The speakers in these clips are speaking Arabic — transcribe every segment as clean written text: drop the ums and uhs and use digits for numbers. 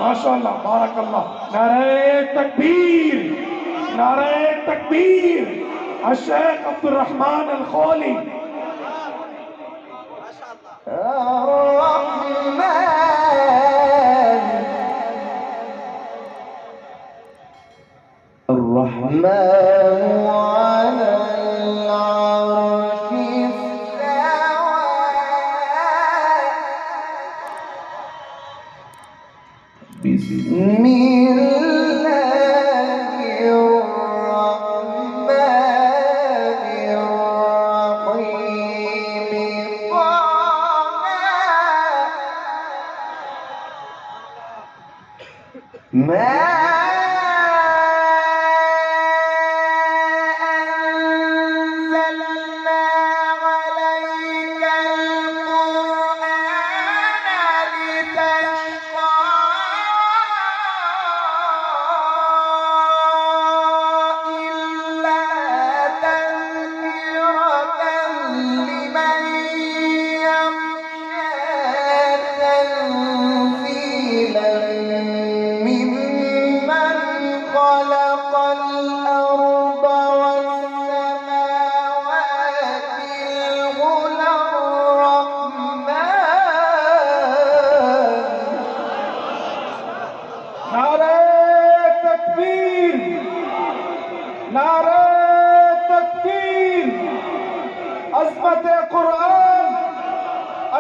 माशाअल्लाह बारकल्लाह। नारे तकबीर, नारे तकबीर। शेख अब्दुल रहमान अल खोली।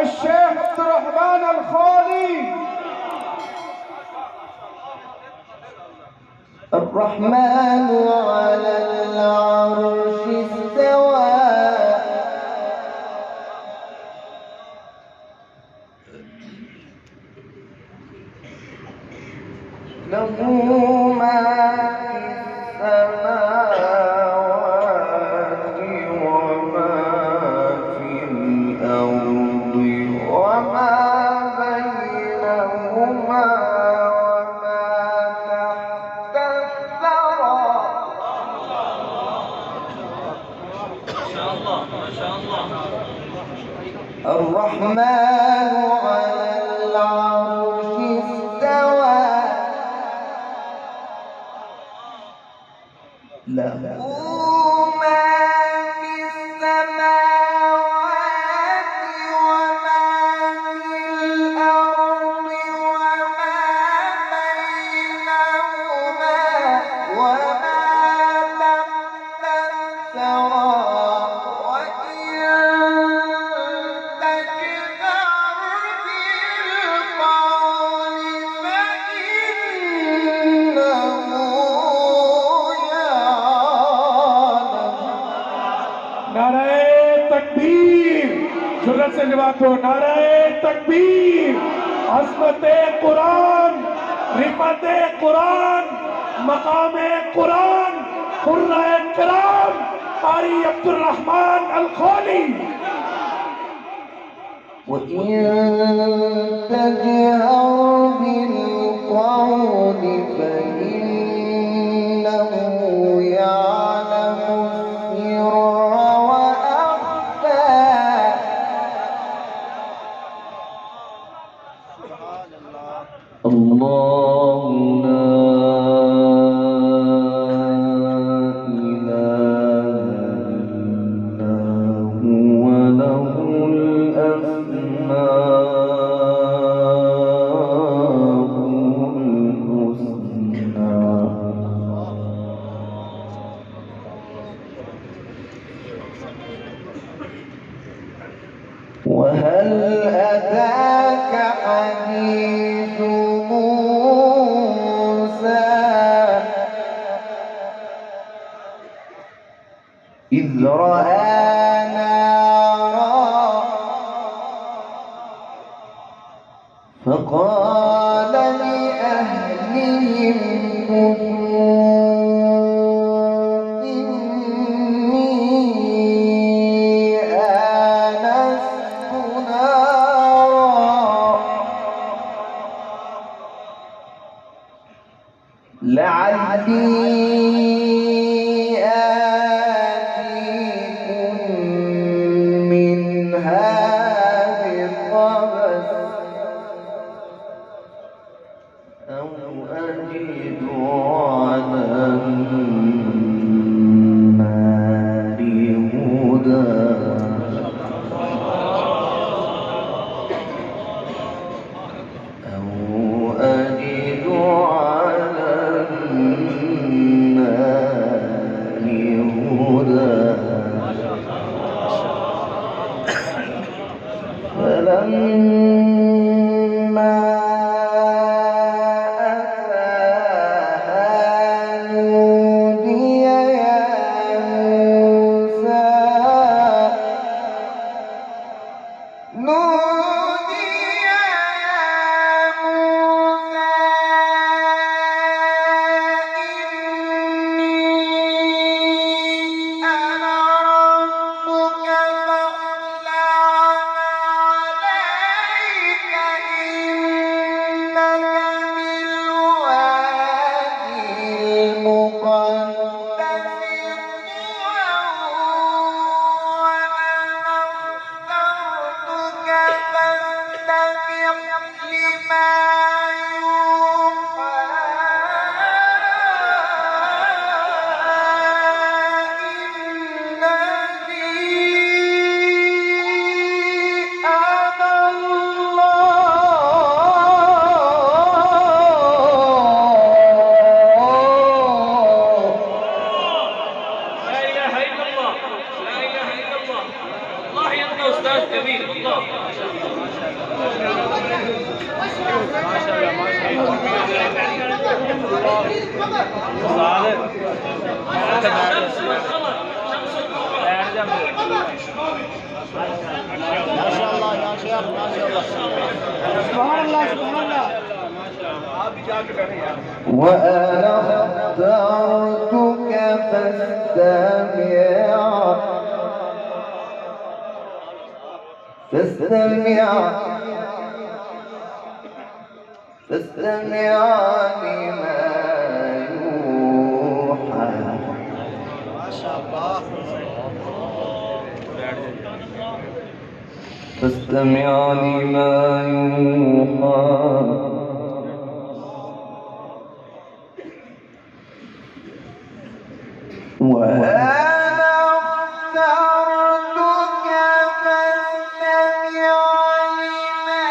الشيخ عبد الرحمن الخولي. الرحمن على العرش استوى له ما في السماوات وما في الأرض وما بينهما وما تحت الثرى. ما شاء الله. الرحمن على العرش استوى له ما في السماوات وما في الأرض وما بينهما وما تحت الثرى. وإن تجهر بالقول فإنه नारे तकबीर, जुर्रत से जवाब दो। नारे तकबीर। अज़मत कुरान, रिफत कुरान, मकाम कुरान, कुर्रा किराम कारी अब्दुल रहमान अल खोली। وإن تجهر بالقول فإنه يعلم السر وأخفى. الله لا إله إلا هو له الأسماء الحسنى. وهل أتاك حديث فقال لأهلهم كثوا إني آنست نارا لعلي آتيكم منها بقبس أو أجد على النار هدى أو أجد على النار هدى فلما وأنا اخترتك فاستمع لما يوحى فاستمع لما يوحى وأنا اخترتك فاستمع لما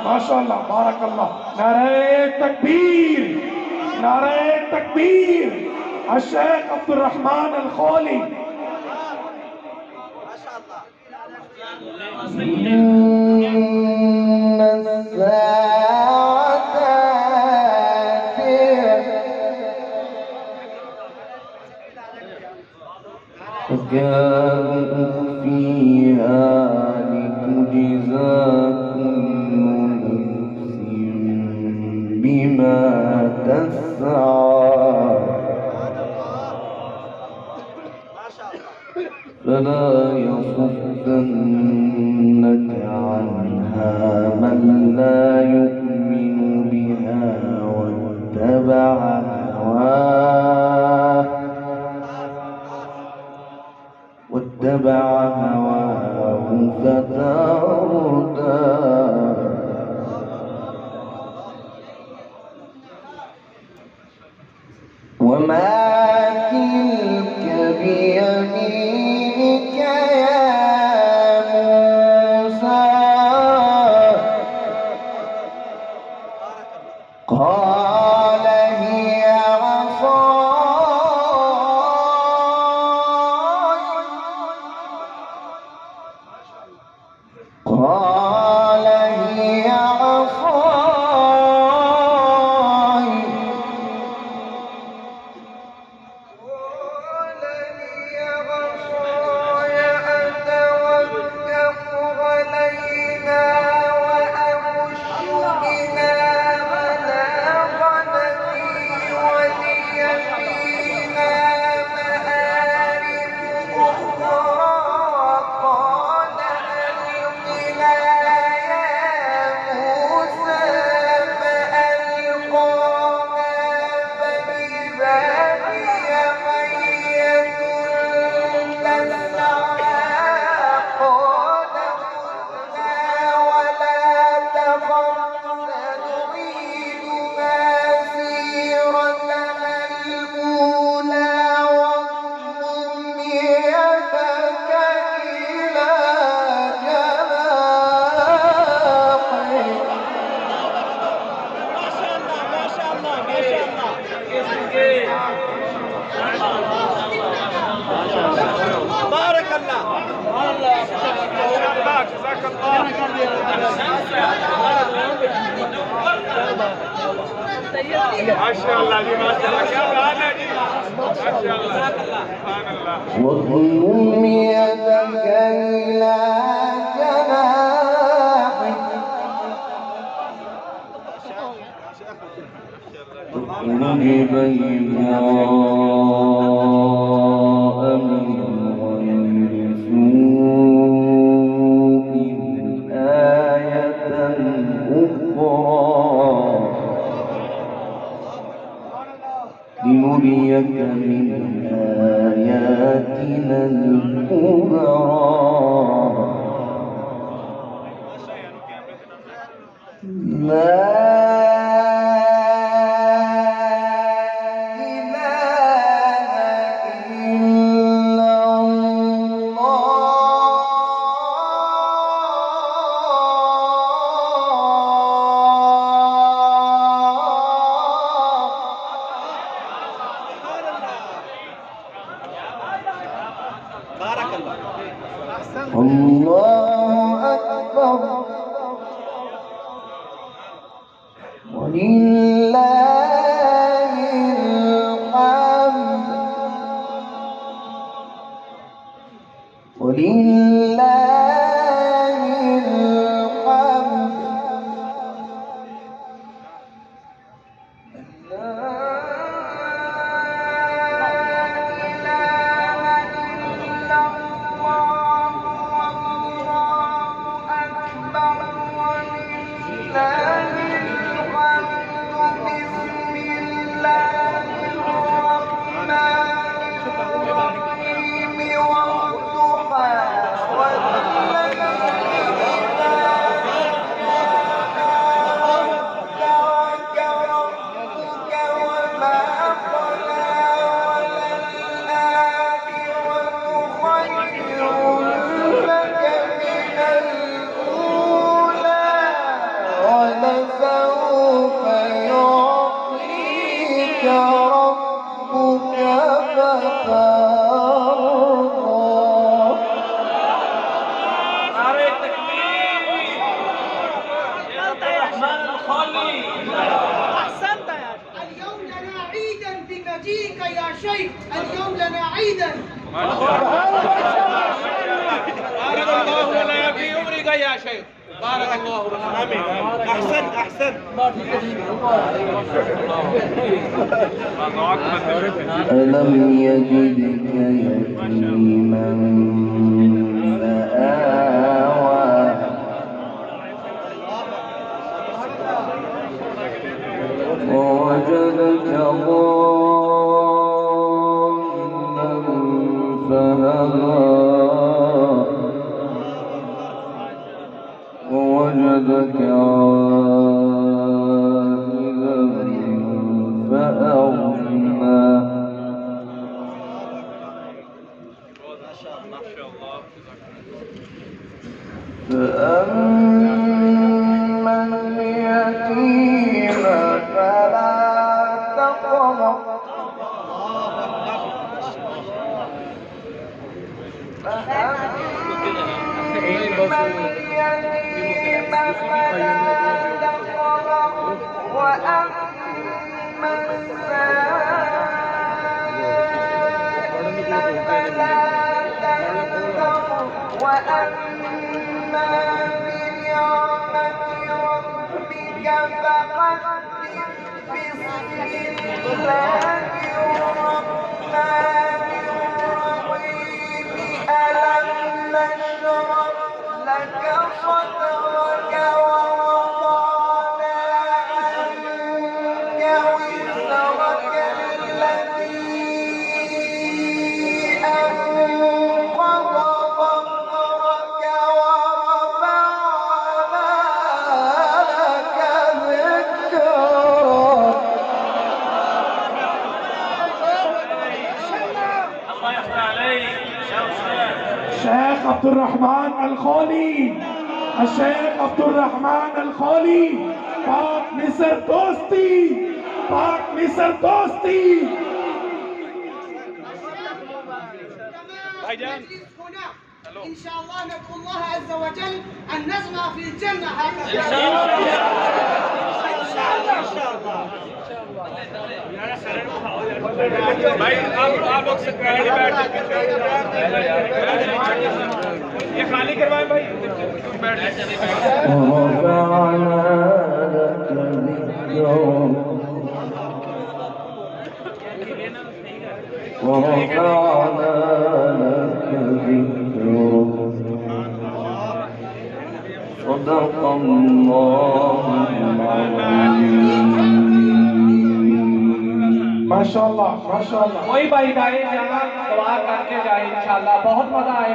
माशाअल्लाह बारकल्लाह नारे तकबीर नारे तकबीर शेख अब्दुल रहमान अल खौली وكانوا فيها لتجزى كل نفس بما تسعى فلا يصدنك عنها من لا يؤمن بها واتبع هواه فتردى وما بيمينك يا موسى قال هي عصاي قال هي عصاي أتوكل عليها وأهش بها على غنمي ولي فيها مآرب أخرى قال ألقها يا موسى فألقاها فإذا هي حية تسعى قال خذها ولا تخف سنعيدها سيرتها الأولى واضم يدك إلى جناحك بارك الله جزاك الله ما شاء الله دي ما شاء الله كان دي ما شاء الله سبحان الله واضم يدك إلى جناحك تخرج بيضاء من غير سوء آية أخرى لنريك من آياتنا الكبرى لا بارك الله الله أكبر ولله الحمد ولله الحمد ولسوف يعطيك ربك فترضى نعرة التكبير يا الرحمن الخالي احسنت يا اليوم لنا عيدا بمجيئك يا شيخ اليوم لنا عيدا بارك الله لنا في عمرك يا شيخ بارك الله لنا امين احسنت احسنت ألم يجدك يتيما فآوى ووجدك ضالا فهدى ووجدك عائلا فأغنى الشيخ عبد الرحمن الخولي، الشيخ عبد الرحمن الخولي، पाक मिस्र दोस्ती, पाक मिस्र दोस्ती। نجلس هنا إن شاء الله ندعو الله عز وجل أن نسمع في الجنة هكذا إن شاء الله إن شاء الله भाई आप लोग से पहले बैठ ये खाली करवाएं भाई बैठ ورفعنا لك ذكرك صدق الله العظيم माशाअल्लाह माशाअल्लाह। कोई भाई भाई जाना दुआ करके जाए इंशाल्लाह बहुत मजा आएगा।